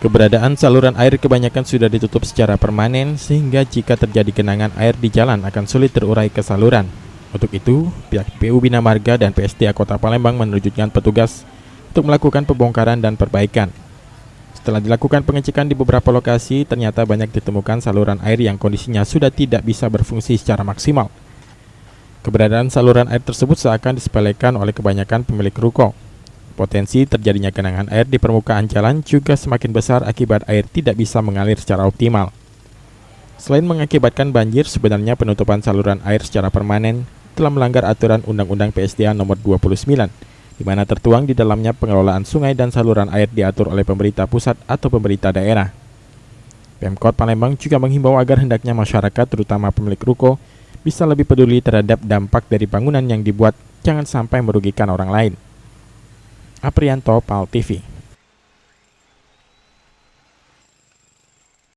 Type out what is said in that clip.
Keberadaan saluran air kebanyakan sudah ditutup secara permanen sehingga jika terjadi genangan air di jalan akan sulit terurai ke saluran. Untuk itu, pihak PU Bina Marga dan PSDA Kota Palembang menerjunkan petugas untuk melakukan pembongkaran dan perbaikan. Setelah dilakukan pengecekan di beberapa lokasi, ternyata banyak ditemukan saluran air yang kondisinya sudah tidak bisa berfungsi secara maksimal. Keberadaan saluran air tersebut seakan disepelekan oleh kebanyakan pemilik ruko. Potensi terjadinya genangan air di permukaan jalan juga semakin besar akibat air tidak bisa mengalir secara optimal. Selain mengakibatkan banjir, sebenarnya penutupan saluran air secara permanen telah melanggar aturan Undang-Undang PSDA nomor 29, di mana tertuang di dalamnya pengelolaan sungai dan saluran air diatur oleh pemerintah pusat atau pemerintah daerah. Pemkot Palembang juga menghimbau agar hendaknya masyarakat, terutama pemilik ruko, bisa lebih peduli terhadap dampak dari bangunan yang dibuat, jangan sampai merugikan orang lain. Aprianto, PAL TV.